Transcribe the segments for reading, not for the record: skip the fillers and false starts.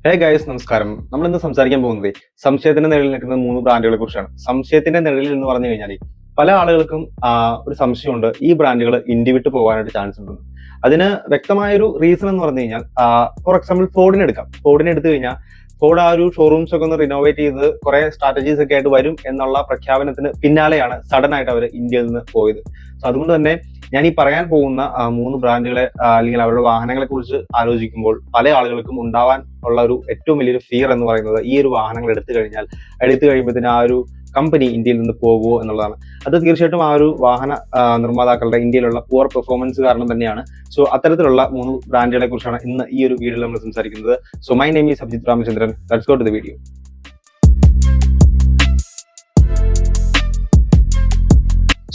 Hey guys, നമസ്കാരം. നമ്മൾ ഇന്ന് സംസാരിക്കാൻ പോകുന്നത് സംശയത്തിന്റെ നിഴലിൽ നിൽക്കുന്ന 3 ബ്രാൻഡുകളെ കുറിച്ചാണ്. സംശയത്തിന്റെ നിഴലിൽ എന്ന് പറഞ്ഞു കഴിഞ്ഞാൽ പല ആളുകൾക്കും ഒരു സംശയമുണ്ട്, ഈ ബ്രാൻഡുകൾ ഇന്ത്യ വിട്ട് പോകാനായിട്ട് ചാൻസ് ഉണ്ടെന്ന്. അതിന് വ്യക്തമായൊരു റീസൺ എന്ന് പറഞ്ഞു കഴിഞ്ഞാൽ, ഫോർ എക്സാമ്പിൾ ഫോർഡിനെ എടുക്കാം. ഫോർഡിനെ എടുത്തു കഴിഞ്ഞാൽ ഫോർഡ് ആ ഒരു ഷോറൂംസ് ഒക്കെ ഒന്ന് റിനോവേറ്റ് ചെയ്ത് കുറെ സ്ട്രാറ്റജീസ് ഒക്കെ ആയിട്ട് വരും എന്നുള്ള പ്രഖ്യാപനത്തിന് പിന്നാലെയാണ് സഡൻ ആയിട്ട് അവർ ഇന്ത്യയിൽ നിന്ന് പോയത്. സോ അതുകൊണ്ട് തന്നെ ഞാൻ ഈ പറയാൻ പോകുന്ന 3 ബ്രാൻഡുകളെ അല്ലെങ്കിൽ അവരുടെ വാഹനങ്ങളെ കുറിച്ച് ആലോചിക്കുമ്പോൾ പല ആളുകൾക്കും ഉണ്ടാവാൻ ഉള്ള ഒരു ഏറ്റവും വലിയൊരു ഫിയർ എന്ന് പറയുന്നത്, ഈ ഒരു വാഹനങ്ങൾ എടുത്തു കഴിയുമ്പോഴത്തേന് ആ ഒരു കമ്പനി ഇന്ത്യയിൽ നിന്ന് പോകുമോ എന്നുള്ളതാണ്. അത് തീർച്ചയായിട്ടും ആ ഒരു വാഹന നിർമ്മാതാക്കളുടെ ഇന്ത്യയിലുള്ള പുവർ പെർഫോമൻസ് കാരണം തന്നെയാണ്. സോ അത്തരത്തിലുള്ള 3 ബ്രാൻഡുകളെ കുറിച്ചാണ് ഇന്ന് ഈ ഒരു വീഡിയോയിൽ നമ്മൾ സംസാരിക്കുന്നത്. So my name is Abhijith Ramachandran. Let's go to the video.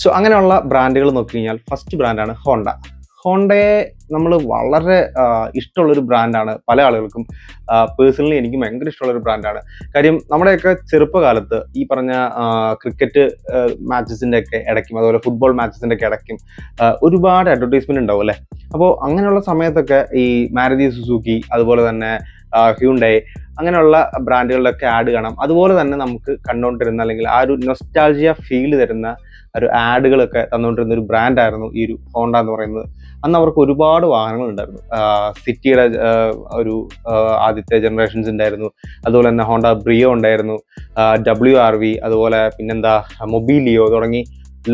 So അങ്ങനെയുള്ള ബ്രാൻഡുകൾ നോക്കി കഴിഞ്ഞാൽ ഫസ്റ്റ് ബ്രാൻഡാണ് ഹോണ്ട. ഹോണ്ടയെ നമ്മൾ വളരെ ഇഷ്ടമുള്ളൊരു ബ്രാൻഡാണ് പല ആളുകൾക്കും. പേഴ്സണലി എനിക്ക് ഭയങ്കര ഇഷ്ടമുള്ളൊരു ബ്രാൻഡാണ്. കാര്യം നമ്മുടെയൊക്കെ ചെറുപ്പകാലത്ത് ഈ പറഞ്ഞ ക്രിക്കറ്റ് മാച്ചസിൻ്റെ ഒക്കെ ഇടയ്ക്കും അതുപോലെ ഫുട്ബോൾ മാച്ചസിൻ്റെ ഒക്കെ ഇടയ്ക്കും ഒരുപാട് അഡ്വർടൈസ്മെന്റ് ഉണ്ടാവും അല്ലേ. അപ്പോൾ അങ്ങനെയുള്ള സമയത്തൊക്കെ ഈ മാരുതി സുസുക്കി അതുപോലെ തന്നെ ഹ്യൂണ്ടൈ അങ്ങനെയുള്ള ബ്രാൻഡുകളിലൊക്കെ ആഡ് കാണാം. അതുപോലെ തന്നെ നമുക്ക് കണ്ടുകൊണ്ടിരുന്ന അല്ലെങ്കിൽ ആ ഒരു നൊസ്റ്റാൾജിയ ഫീൽ തരുന്ന ഒരു ആഡുകളൊക്കെ തന്നുകൊണ്ടിരുന്ന ഒരു ബ്രാൻഡായിരുന്നു ഈ ഒരു ഹോണ്ട എന്ന് പറയുന്നത്. അന്ന് അവർക്ക് ഒരുപാട് വാഹനങ്ങൾ ഉണ്ടായിരുന്നു. സിറ്റിയുടെ ഒരു ആദ്യത്തെ ജനറേഷൻസ് ഉണ്ടായിരുന്നു. അതുപോലെ തന്നെ ഹോണ്ട ബ്രിയോ ഉണ്ടായിരുന്നു, WRV, അതുപോലെ പിന്നെന്താ മൊബീലിയോ തുടങ്ങി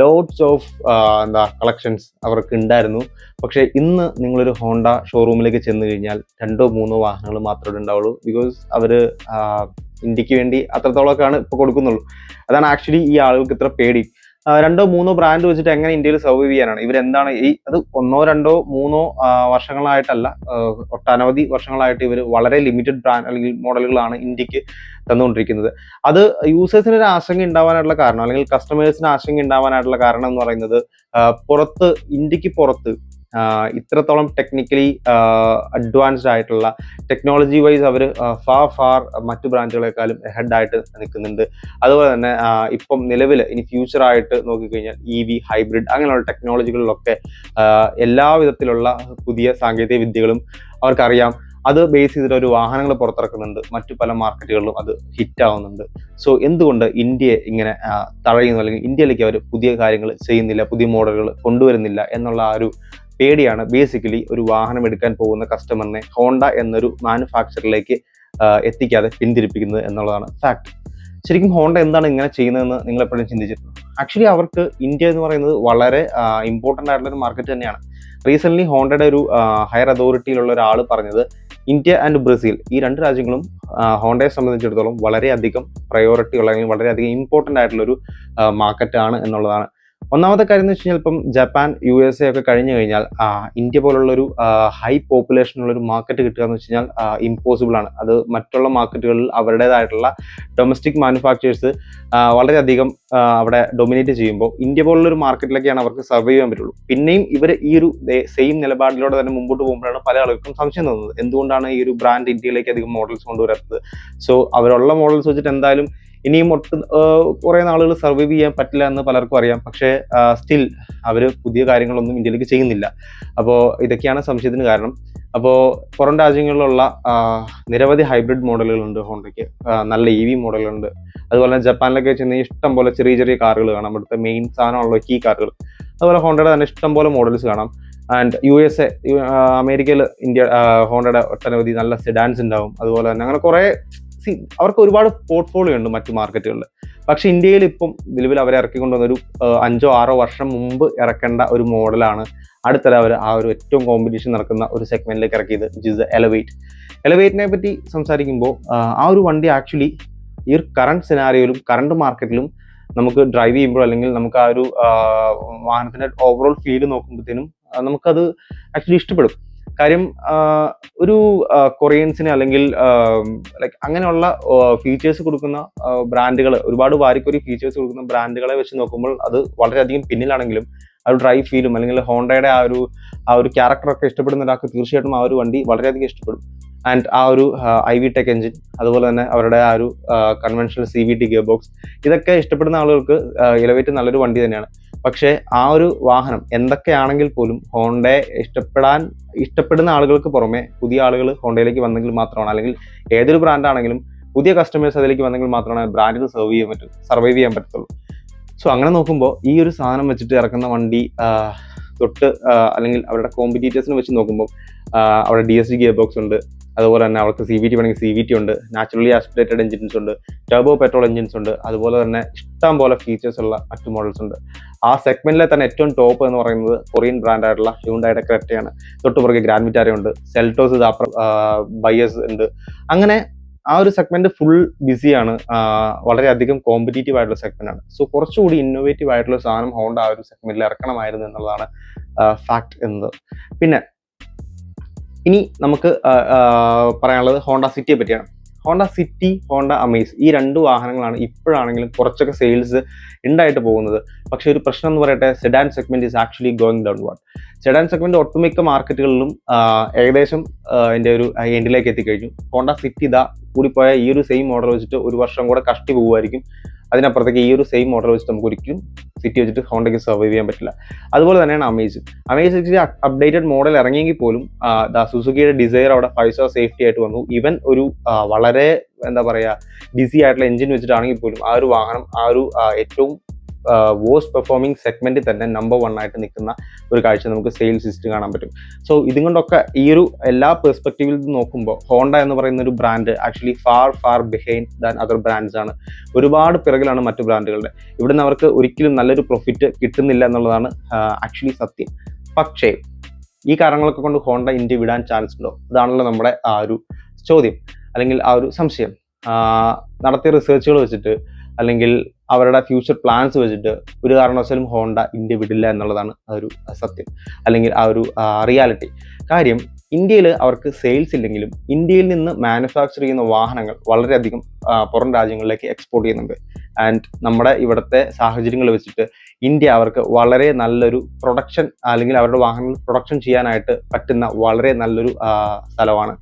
ലോഡ്സ് ഓഫ് കളക്ഷൻസ് അവർക്ക് ഉണ്ടായിരുന്നു. പക്ഷേ ഇന്ന് നിങ്ങളൊരു ഹോണ്ട ഷോറൂമിലേക്ക് ചെന്ന് കഴിഞ്ഞാൽ 2-3 വാഹനങ്ങൾ മാത്രമേ ഉണ്ടാവുള്ളൂ. ബിക്കോസ് അവർ ഇന്ത്യക്ക് വേണ്ടി അത്രത്തോളമൊക്കെയാണ് ഇപ്പോൾ കൊടുക്കുന്നുള്ളൂ. അതാണ് ആക്ച്വലി ഈ ആളുകൾക്ക് ഇത്ര പേടി. 2-3 ബ്രാൻഡ് വെച്ചിട്ട് എങ്ങനെ ഇന്ത്യയിൽ സർവൈവ് ചെയ്യാനാണ്? ഇവരെന്താണ് അത് 1-2-3 വർഷങ്ങളായിട്ടല്ല, ഒട്ടനവധി വർഷങ്ങളായിട്ട് ഇവർ വളരെ ലിമിറ്റഡ് ബ്രാൻഡ് അല്ലെങ്കിൽ മോഡലുകളാണ് ഇന്ത്യക്ക് തന്നുകൊണ്ടിരിക്കുന്നത്. അത് യൂസേഴ്സിന് ഒരു ആശങ്ക ഉണ്ടാവാനായിട്ടുള്ള കാരണം അല്ലെങ്കിൽ കസ്റ്റമേഴ്സിന് ആശങ്ക ഉണ്ടാവാനായിട്ടുള്ള കാരണം എന്ന് പറയുന്നത്, ഇന്ത്യക്ക് പുറത്ത് ഇത്രത്തോളം ടെക്നിക്കലി അഡ്വാൻസ്ഡ് ആയിട്ടുള്ള ടെക്നോളജി വൈസ് അവർ ഫാർ മറ്റു ബ്രാൻഡുകളെക്കാളും ഹെഡായിട്ട് നിൽക്കുന്നുണ്ട്. അതുപോലെ തന്നെ ഇപ്പം നിലവിൽ ഇനി ഫ്യൂച്ചറായിട്ട് നോക്കിക്കഴിഞ്ഞാൽ EV, ഹൈബ്രിഡ് അങ്ങനെയുള്ള ടെക്നോളജികളിലൊക്കെ എല്ലാ വിധത്തിലുള്ള പുതിയ സാങ്കേതിക വിദ്യകളും അവർക്കറിയാം. അത് ബേസ് ചെയ്തിട്ട് ഒരു വാഹനങ്ങൾ പുറത്തിറക്കുന്നുണ്ട്, മറ്റു പല മാർക്കറ്റുകളിലും അത് ഹിറ്റ് ആവുന്നുണ്ട്. സോ എന്തുകൊണ്ട് ഇന്ത്യയെ ഇങ്ങനെ തഴയുന്നു അല്ലെങ്കിൽ ഇന്ത്യയിലേക്ക് അവർ പുതിയ കാര്യങ്ങൾ ചെയ്യുന്നില്ല, പുതിയ മോഡലുകൾ കൊണ്ടുവരുന്നില്ല എന്നുള്ള ആ ഒരു പേടിയാണ് ബേസിക്കലി ഒരു വാഹനം എടുക്കാൻ പോകുന്ന കസ്റ്റമറിനെ ഹോണ്ട എന്നൊരു മാനുഫാക്ചറിലേക്ക് എത്തിക്കാതെ പിന്തിരിപ്പിക്കുന്നത് എന്നുള്ളതാണ് ഫാക്ട്. ശരിക്കും ഹോണ്ട എന്താണ് ഇങ്ങനെ ചെയ്യുന്നതെന്ന് നിങ്ങൾ എപ്പോഴും ചിന്തിച്ചിട്ടുണ്ടോ? ആക്ച്വലി അവർക്ക് ഇന്ത്യ എന്ന് പറയുന്നത് വളരെ ഇമ്പോർട്ടൻ്റ് ആയിട്ടുള്ള ഒരു മാർക്കറ്റ് തന്നെയാണ്. റീസെൻ്റ്ലി ഹോണ്ടയുടെ ഒരു ഹയർ അതോറിറ്റിയിലുള്ള ഒരാൾ പറഞ്ഞത്, ഇന്ത്യ ആൻഡ് ബ്രസീൽ ഈ 2 രാജ്യങ്ങളും ഹോണ്ടയെ സംബന്ധിച്ചിടത്തോളം വളരെയധികം പ്രയോറിറ്റി ഉള്ള അല്ലെങ്കിൽ വളരെയധികം ഇമ്പോർട്ടൻ്റ് ആയിട്ടുള്ളൊരു മാർക്കറ്റാണ് എന്നുള്ളതാണ്. ഒന്നാമത്തെ കാര്യം എന്ന് വെച്ച് കഴിഞ്ഞാൽ, ഇപ്പം ജപ്പാൻ, USA ഒക്കെ കഴിഞ്ഞു കഴിഞ്ഞാൽ ഇന്ത്യ പോലുള്ളൊരു ഹൈ പോപ്പുലേഷൻ ഉള്ളൊരു മാർക്കറ്റ് കിട്ടുക എന്ന് വെച്ച് കഴിഞ്ഞാൽ ഇമ്പോസിബിൾ ആണ്. അത് മറ്റുള്ള മാർക്കറ്റുകളിൽ അവരുടേതായിട്ടുള്ള ഡൊമസ്റ്റിക് മാനുഫാക്ചേഴ്സ് വളരെയധികം അവിടെ ഡൊമിനേറ്റ് ചെയ്യുമ്പോൾ ഇന്ത്യ പോലുള്ളൊരു മാർക്കറ്റിലേക്കാണ് അവർക്ക് സർവൈവ് ചെയ്യാൻ പറ്റുള്ളൂ. പിന്നെയും ഇവർ ഈ ഒരു സെയിം നിലപാടിലൂടെ തന്നെ മുമ്പോട്ട് പോകുമ്പോഴാണ് പല ആളുകൾക്കും സംശയം തോന്നുന്നത്, എന്തുകൊണ്ടാണ് ഈ ഒരു ബ്രാൻഡ് ഇന്ത്യയിലേക്ക് അധികം മോഡൽസ് കൊണ്ടുവരാത്തത്. സോ അവരുള്ള മോഡൽസ് വെച്ചിട്ട് എന്തായാലും ഇനിയും കുറേ നാളുകൾ സർവൈവ് ചെയ്യാൻ പറ്റില്ല എന്ന് പലർക്കും അറിയാം. പക്ഷേ സ്റ്റിൽ അവർ പുതിയ കാര്യങ്ങളൊന്നും ഇന്ത്യയിലേക്ക് ചെയ്യുന്നില്ല. അപ്പോൾ ഇതൊക്കെയാണ് സംശയത്തിന് കാരണം. അപ്പോൾ പുറം രാജ്യങ്ങളിലുള്ള നിരവധി ഹൈബ്രിഡ് മോഡലുകളുണ്ട് ഹോണ്ടയ്ക്ക്, നല്ല EV മോഡലുകളുണ്ട്. അതുപോലെ തന്നെ ജപ്പാനിലൊക്കെ ചെന്ന് ഇഷ്ടം പോലെ ചെറിയ ചെറിയ കാറുകൾ കാണാം, ഇവിടുത്തെ മെയിൻ സാധനമുള്ള കീ കാറുകൾ. അതുപോലെ ഹോണ്ടയുടെ തന്നെ ഇഷ്ടം പോലെ മോഡൽസ് കാണാം. ആൻഡ് USA, അമേരിക്കയിൽ ഹോണ്ടയുടെ ഒട്ടനവധി നല്ല സെഡാൻസ് ഉണ്ടാവും. അതുപോലെ തന്നെ അങ്ങനെ കുറേ അവർക്ക് ഒരുപാട് പോർട്ട്ഫോളിയോ ഉണ്ട് മറ്റു മാർക്കറ്റുകളിൽ. പക്ഷെ ഇന്ത്യയിൽ ഇപ്പം നിലവിൽ അവരെ ഇറക്കിക്കൊണ്ടുവന്നൊരു 5-6 വർഷം മുമ്പ് ഇറക്കേണ്ട ഒരു മോഡലാണ് അടുത്തിടെ അവർ ആ ഒരു ഏറ്റവും കോമ്പറ്റീഷൻ നടക്കുന്ന ഒരു സെഗ്മെന്റിലേക്ക് ഇറക്കിയത്, വിച്ച് ഇസ് എലവേറ്റിനെ പറ്റി സംസാരിക്കുമ്പോൾ ആ ഒരു വണ്ടി ആക്ച്വലി ഈ ഒരു കറണ്ട് സിനാരിയോയിലും കറണ്ട് മാർക്കറ്റിലും നമുക്ക് ഡ്രൈവ് ചെയ്യുമ്പോൾ അല്ലെങ്കിൽ നമുക്ക് ആ ഒരു വാഹനത്തിന്റെ ഓവറോൾ ഫീൽ നോക്കുമ്പോഴത്തേനും നമുക്കത് ആക്ച്വലി ഇഷ്ടപ്പെടും. കാര്യം ഒരു കൊറിയൻസിന് അല്ലെങ്കിൽ ലൈക്ക് അങ്ങനെയുള്ള ഫീച്ചേഴ്സ് കൊടുക്കുന്ന ബ്രാൻഡുകൾ, ഒരുപാട് വാരിക്കൊരു ഫീച്ചേഴ്സ് കൊടുക്കുന്ന ബ്രാൻഡുകളെ വെച്ച് നോക്കുമ്പോൾ അത് വളരെയധികം പിന്നിലാണെങ്കിലും ആ ഒരു ഡ്രൈവ് ഫീലും അല്ലെങ്കിൽ ഹോണ്ടയുടെ ആ ഒരു ക്യാരക്ടറൊക്കെ ഇഷ്ടപ്പെടുന്ന ഒരാൾക്ക് തീർച്ചയായിട്ടും ആ ഒരു വണ്ടി വളരെയധികം ഇഷ്ടപ്പെടും. ആൻഡ് ആ ഒരു IV ടെക് എഞ്ചിൻ, അതുപോലെ തന്നെ അവരുടെ ആ ഒരു കൺവെൻഷണൽ CVT ഗിയർ ബോക്സ്, ഇതൊക്കെ ഇഷ്ടപ്പെടുന്ന ആളുകൾക്ക് എലവേറ്റ് നല്ലൊരു വണ്ടി തന്നെയാണ്. പക്ഷേ ആ ഒരു വാഹനം എന്തൊക്കെയാണെങ്കിൽ പോലും ഹോണ്ടയെ ഇഷ്ടപ്പെടുന്ന ആളുകൾക്ക് പുറമെ പുതിയ ആളുകൾ ഹോണ്ടയിലേക്ക് വന്നെങ്കിൽ മാത്രമാണ്, അല്ലെങ്കിൽ ഏതൊരു ബ്രാൻഡാണെങ്കിലും പുതിയ കസ്റ്റമേഴ്സ് അതിലേക്ക് വന്നെങ്കിൽ മാത്രമാണ് ബ്രാൻഡിന് സർവൈവ് ചെയ്യാൻ പറ്റത്തുള്ളൂ. സോ അങ്ങനെ നോക്കുമ്പോൾ ഈ ഒരു സാധനം വെച്ചിട്ട് ഇറക്കുന്ന വണ്ടി അല്ലെങ്കിൽ അവരുടെ കോമ്പറ്റീറ്റേഴ്സിനെ വെച്ച് നോക്കുമ്പോൾ അവിടെ DSG ഗിയർ ബോക്സ് ഉണ്ട്, അതുപോലെ തന്നെ അവർക്ക് CVT വേണമെങ്കിൽ CVT ഉണ്ട്, നാച്ചുറലി ആസ്പിറേറ്റഡ് എഞ്ചിൻസ് ഉണ്ട്, ടർബോ പെട്രോൾ എഞ്ചിൻസ് ഉണ്ട്, അതുപോലെ തന്നെ ഇഷ്ടം പോലെ ഫീച്ചേഴ്സ് ഉള്ള മറ്റു മോഡൽസ് ഉണ്ട്. ആ സെഗ്മെന്റിലെ തന്നെ ഏറ്റവും ടോപ്പ് എന്ന് പറയുന്നത് കൊറിയൻ ബ്രാൻഡായിട്ടുള്ള ഹ്യൂണ്ടായുടെ ക്രെറ്റയാണ്. തൊട്ടുപുറകെ ഗ്രാൻഡ് വിറ്റാര ഉണ്ട്, സെൽറ്റോസ് ബയേഴ്സ് ഉണ്ട്. അങ്ങനെ ആ ഒരു സെഗ്മെന്റ് ഫുൾ ബിസിയാണ്. വളരെയധികം കോമ്പറ്റീറ്റീവ് ആയിട്ടുള്ള സെഗ്മെന്റ് ആണ്. സോ കുറച്ചുകൂടി ഇന്നോവേറ്റീവ് ആയിട്ടുള്ള സാധനം ഹോണ്ട ആ ഒരു സെഗ്മെന്റിൽ ഇറക്കണമായിരുന്നു എന്നുള്ളതാണ് ഫാക്ട് എന്നത്. പിന്നെ ഇനി നമുക്ക് പറയാനുള്ളത് ഹോണ്ട സിറ്റിയെ പറ്റിയാണ്. ഹോണ്ട സിറ്റി, ഹോണ്ട അമേസ്, ഈ രണ്ട് വാഹനങ്ങളാണ് ഇപ്പോഴാണെങ്കിലും കുറച്ചൊക്കെ സെയിൽസ് ഉണ്ടായിട്ട് പോകുന്നത്. പക്ഷെ ഒരു പ്രശ്നം എന്ന് പറയട്ടെ, sedan segment is actually going downward. Sedan segment ഒട്ടുമിക്ക മാർക്കറ്റുകളിലും ഏകദേശം അതിന്റെ ഒരു എൻഡിലേക്ക് എത്തിക്കഴിഞ്ഞു. ഹോണ്ട സിറ്റി കൂടിപ്പോയ ഈ ഒരു സെയിം മോഡൽ വെച്ചിട്ട് ഒരു വർഷം കൂടെ കഷ്ടി പോകുമായിരിക്കും. അതിനപ്പുറത്തേക്ക് ഈ ഒരു സെയിം മോഡൽ വെച്ചിട്ട് നമുക്ക് ഒരിക്കലും സിറ്റി വെച്ചിട്ട് ഹോണ്ടയ്ക്ക് സർവൈവ് ചെയ്യാൻ പറ്റില്ല. അതുപോലെ തന്നെയാണ് അമേസ്. അപ്ഡേറ്റഡ് മോഡൽ ഇറങ്ങിയെങ്കിൽ പോലും സുസുക്കിയുടെ ഡിസൈർ അവിടെ 5 സ്റ്റാർ സേഫ്റ്റി ആയിട്ട് വന്നു. ഈവൻ ഒരു വളരെ ഡിസി ആയിട്ടുള്ള എഞ്ചിൻ വെച്ചിട്ടാണെങ്കിൽ പോലും ആ ഒരു വാഹനം ഏറ്റവും വേഴ്സ്റ്റ് പെർഫോമിംഗ് സെഗ്മെന്റിൽ തന്നെ നമ്പർ 1 ആയിട്ട് നിൽക്കുന്ന ഒരു കാഴ്ച നമുക്ക് സെയിൽസ് ലിസ്റ്റ് കാണാൻ പറ്റും. സോ ഇതും കൊണ്ടൊക്കെ ഈ ഒരു എല്ലാ പെർസ്പെക്റ്റീവിൽ നോക്കുമ്പോൾ ഹോണ്ട എന്ന് പറയുന്ന ഒരു brand actually far behind than other brands ആണ്. ഒരുപാട് പിറകിലാണ് മറ്റു ബ്രാൻഡുകളുടെ. ഇവിടുന്ന് അവർക്ക് ഒരിക്കലും നല്ലൊരു പ്രോഫിറ്റ് കിട്ടുന്നില്ല എന്നുള്ളതാണ് ആക്ച്വലി സത്യം. പക്ഷേ ഈ കാരണങ്ങളൊക്കെ കൊണ്ട് ഹോണ്ട ഇന്ത്യ വിടാൻ ചാൻസ് ഉണ്ടോ? അതാണല്ലോ നമ്മുടെ ആ ഒരു ചോദ്യം, അല്ലെങ്കിൽ ആ ഒരു സംശയം. നടത്തിയ റിസർച്ചുകൾ വെച്ചിട്ട് അല്ലെങ്കിൽ അവരുടെ ഫ്യൂച്ചർ പ്ലാൻസ് വെച്ചിട്ട് ഒരു കാരണവശാലും ഹോണ്ട ഇന്ത്യ വിടില്ല എന്നുള്ളതാണ് ആ ഒരു സത്യം, അല്ലെങ്കിൽ ആ ഒരു റിയാലിറ്റി. കാര്യം, ഇന്ത്യയിൽ അവർക്ക് സെയിൽസ് ഇല്ലെങ്കിലും ഇന്ത്യയിൽ നിന്ന് മാനുഫാക്ചർ ചെയ്യുന്ന വാഹനങ്ങൾ വളരെയധികം പുറം രാജ്യങ്ങളിലേക്ക് എക്സ്പോർട്ട് ചെയ്യുന്നുണ്ട്. ആൻഡ് നമ്മുടെ ഇവിടുത്തെ സാഹചര്യങ്ങൾ വെച്ചിട്ട് ഇന്ത്യ അവർക്ക് വളരെ നല്ലൊരു പ്രൊഡക്ഷൻ, അല്ലെങ്കിൽ അവരുടെ വാഹനങ്ങൾ പ്രൊഡക്ഷൻ ചെയ്യാനായിട്ട് പറ്റുന്ന വളരെ നല്ലൊരു സ്ഥലമാണ്.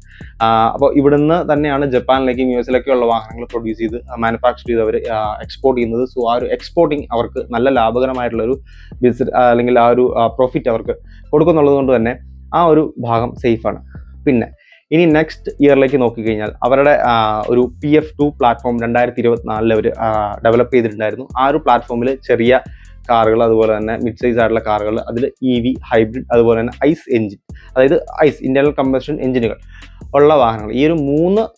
അപ്പോൾ ഇവിടുന്ന് തന്നെയാണ് ജപ്പാനിലേക്കും US ഉള്ള വാഹനങ്ങൾ പ്രൊഡ്യൂസ് ചെയ്ത് മാനുഫാക്ചർ ചെയ്ത് അവർ എക്സ്പോർട്ട് ചെയ്യുന്നത്. സോ ആ ഒരു എക്സ്പോർട്ടിങ് അവർക്ക് നല്ല ലാഭകരമായിട്ടുള്ളൊരു ബിസിനസ്, അല്ലെങ്കിൽ ആ ഒരു പ്രോഫിറ്റ് അവർക്ക് കൊടുക്കുന്നുള്ളത് കൊണ്ട് തന്നെ ആ ഒരു ഭാഗം സേഫാണ്. പിന്നെ ഇനി നെക്സ്റ്റ് ഇയറിലേക്ക് നോക്കിക്കഴിഞ്ഞാൽ അവരുടെ ഒരു PF2 പ്ലാറ്റ്ഫോം 2024 അവർ ഡെവലപ്പ് ചെയ്തിട്ടുണ്ടായിരുന്നു. ആ ഒരു പ്ലാറ്റ്ഫോമിൽ ചെറിയ കാറുകൾ, അതുപോലെ തന്നെ മിഡ് സൈസ് ആയിട്ടുള്ള കാറുകൾ, അതിൽ EV, ഹൈബ്രിഡ്, അതുപോലെ തന്നെ ഐസ് എഞ്ചിൻ, അതായത് ഇന്റേണൽ കമ്പഷൻ എഞ്ചിനുകൾ ഉള്ള വാഹനങ്ങൾ, ഈ ഒരു 3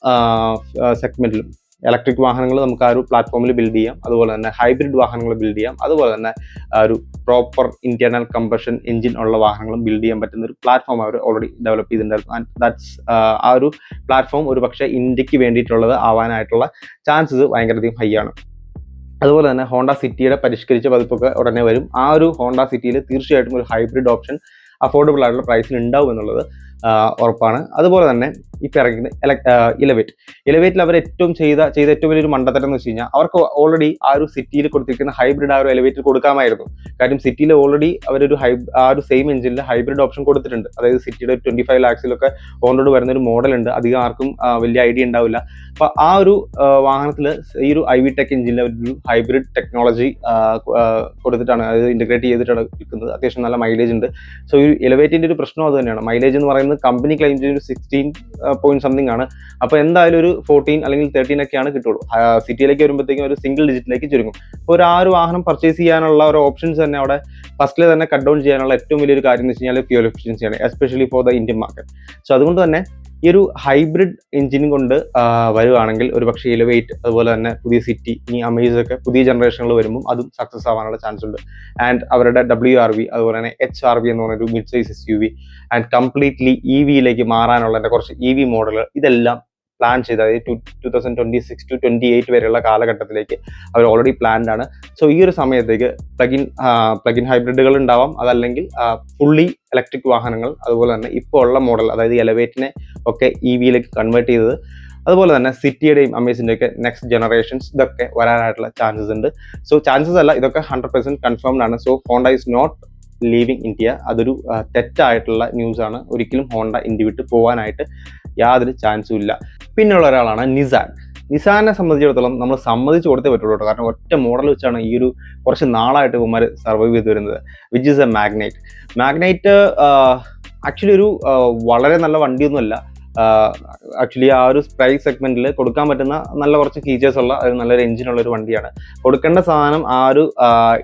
സെഗ്മെന്റിലും ഇലക്ട്രിക് വാഹനങ്ങൾ നമുക്ക് ആ ഒരു പ്ലാറ്റ്ഫോമിൽ ബിൽഡ് ചെയ്യാം, അതുപോലെ തന്നെ ഹൈബ്രിഡ് വാഹനങ്ങൾ ബിൽഡ് ചെയ്യാം, അതുപോലെ തന്നെ ഒരു പ്രോപ്പർ ഇന്റേണൽ കമ്പഷൻ എഞ്ചിൻ ഉള്ള വാഹനങ്ങളും ബിൽഡ് ചെയ്യാൻ പറ്റുന്ന ഒരു പ്ലാറ്റ്ഫോം അവർ ഓൾറെഡി ഡെവലപ്പ് ചെയ്തിട്ടുണ്ടായിരുന്നു. ആൻഡ് ദാറ്റ്സ് ആ ഒരു പ്ലാറ്റ്ഫോം ഒരു പക്ഷേ ഇന്ത്യക്ക് വേണ്ടിയിട്ടുള്ളത് ആവാനായിട്ടുള്ള ചാൻസസ് ഭയങ്കരധികം ഹൈ ആണ്. അതുപോലെ തന്നെ ഹോണ്ട സിറ്റിയുടെ പരിഷ്കരിച്ച പതിപ്പൊക്കെ ഉടനെ വരും. ആ ഒരു ഹോണ്ട സിറ്റിയിൽ തീർച്ചയായിട്ടും ഒരു ഹൈബ്രിഡ് ഓപ്ഷൻ അഫോർഡബിൾ ആയിട്ടുള്ള പ്രൈസിൽ ഉണ്ടാവും എന്നുള്ളത് ഉറപ്പാണ്. അതുപോലെ തന്നെ ഇപ്പം ഇറങ്ങിയത് ഇലവേറ്റിൽ അവർ ചെയ്ത ഏറ്റവും വലിയൊരു മണ്ടത്തരം എന്ന് വെച്ച് കഴിഞ്ഞാൽ, അവർക്ക് ഓൾറെഡി ആ ഒരു സിറ്റിയിൽ കൊടുത്തിരിക്കുന്ന ഹൈബ്രിഡ് ആ ഒരു എലവേറ്റിൽ കൊടുക്കാമായിരുന്നു. കാര്യം സിറ്റിയിൽ ഓൾറെഡി അവരൊരു ആ ഒരു സെയിം എഞ്ചിനിൽ ഹൈബ്രിഡ് ഓപ്ഷൻ കൊടുത്തിട്ടുണ്ട്. അതായത് സിറ്റിയുടെ 25 lakhs ഓൺറോഡ് വരുന്ന ഒരു മോഡൽ ഉണ്ട്. അധികം ആർക്കും വലിയ ഐഡിയ ഉണ്ടാവില്ല. അപ്പൊ ആ ഒരു വാഹനത്തിൽ ഈ ഒരു IVTEC എഞ്ചിനിൽ ഒരു ഹൈബ്രിഡ് ടെക്നോളജി കൊടുത്തിട്ടാണ്, അതായത് ഇന്റഗ്രേറ്റ് ചെയ്തിട്ടാണ് വിൽക്കുന്നത്. അത്യാവശ്യം നല്ല മൈലേജ് ഉണ്ട്. സോ ഈ എലവേറ്റിന്റെ ഒരു പ്രശ്നം അത് തന്നെയാണ്. മൈലേജ് എന്ന് പറയുന്നത് കമ്പനി ക്ലെയിം ചെയ്തൊരു 16 point something ആണ്. അപ്പോൾ എന്തായാലും ഒരു 14 അല്ലെങ്കിൽ 13 ഒക്കെയാണ് കിട്ടുള്ളൂ. സിറ്റിയിലേക്ക് വരുമ്പോഴത്തേക്കും ഒരു സിംഗിൾ ഡിജിറ്റിലേക്ക് ചുരുങ്ങും. അപ്പോൾ ആ ഒരു വാഹനം പർച്ചേസ് ചെയ്യാനുള്ള ഒരു ഓപ്ഷൻസ് തന്നെ അവിടെ ഫസ്റ്റിൽ തന്നെ കട്ട് ഡൗൺ ചെയ്യാനുള്ള ഏറ്റവും വലിയൊരു കാര്യം എന്ന് വെച്ച് കഴിഞ്ഞാൽ ഫ്യൂൽ എഫിഷ്യൻസിയാണ്, especially for the Indian market. So അതുകൊണ്ട് തന്നെ ഈ ഒരു ഹൈബ്രിഡ് എഞ്ചിനും കൊണ്ട് വരുവാണെങ്കിൽ ഒരു പക്ഷേ ഇലവേറ്റ്, അതുപോലെ തന്നെ പുതിയ സിറ്റി, ഇനി അമേസ് ഒക്കെ പുതിയ ജനറേഷനുകൾ വരുമ്പോൾ അതും സക്സസ് ആവാനുള്ള ചാൻസ് ഉണ്ട്. ആൻഡ് അവരുടെ WRV, അതുപോലെ തന്നെ HRV എന്ന് പറഞ്ഞൊരു mid size SUV, and completely EVയിലേക്ക് മാറാനുള്ള കുറച്ച് EV മോഡലുകൾ, ഇതെല്ലാം പ്ലാൻ ചെയ്ത്, അതായത് 2026 to 28 വരെയുള്ള കാലഘട്ടത്തിലേക്ക് അവർ ഓൾറെഡി പ്ലാൻഡ് ആണ്. സോ ഈ ഒരു സമയത്തേക്ക് പ്ലഗിൻ ഹൈബ്രിഡുകൾ ഉണ്ടാവാം, അതല്ലെങ്കിൽ ഫുള്ളി ഇലക്ട്രിക് വാഹനങ്ങൾ, അതുപോലെ തന്നെ ഇപ്പോൾ ഉള്ള മോഡൽ, അതായത് എലവേറ്റിനെ ഒക്കെ EVയിലേക്ക് കൺവേർട്ട് ചെയ്തത്, അതുപോലെ തന്നെ സിറ്റിയുടെയും അമേസിൻ്റെയും ഒക്കെ നെക്സ്റ്റ് ജനറേഷൻസ് ഇതൊക്കെ വരാനായിട്ടുള്ള ചാൻസസ് ഉണ്ട്. സോ ചാൻസസ് അല്ല, ഇതൊക്കെ 100% കൺഫേംഡ് ആണ്. So Honda is not leaving India. അതൊരു തെറ്റായിട്ടുള്ള ന്യൂസ് ആണ്. ഒരിക്കലും ഹോണ്ട ഇന്ത്യ വിട്ട് പോകാനായിട്ട് യാതൊരു ചാൻസും ഇല്ല. പിന്നെയുള്ള ഒരാളാണ് നിസാൻ. നിസാനെ സംബന്ധിച്ചിടത്തോളം നമ്മൾ സമ്മതിച്ച് കൊടുത്തേ പറ്റുള്ളൂ കേട്ടോ. കാരണം ഒറ്റ മോഡൽ വെച്ചാണ് ഈ ഒരു കുറച്ച് നാളായിട്ട് ഇവന്മാർ സർവൈവ് ചെയ്ത് വരുന്നത്, which is A Magnite. Magnite actually ഒരു വളരെ നല്ല വണ്ടിയൊന്നുമല്ല. ആക്ച്വലി ആ ഒരു പ്രൈസ് സെഗ്മെന്റിൽ കൊടുക്കാൻ പറ്റുന്ന നല്ല കുറച്ച് ഫീച്ചേഴ്സ് ഉള്ള നല്ലൊരു എഞ്ചിനുള്ള ഒരു വണ്ടിയാണ്. കൊടുക്കേണ്ട സാധനം ആ ഒരു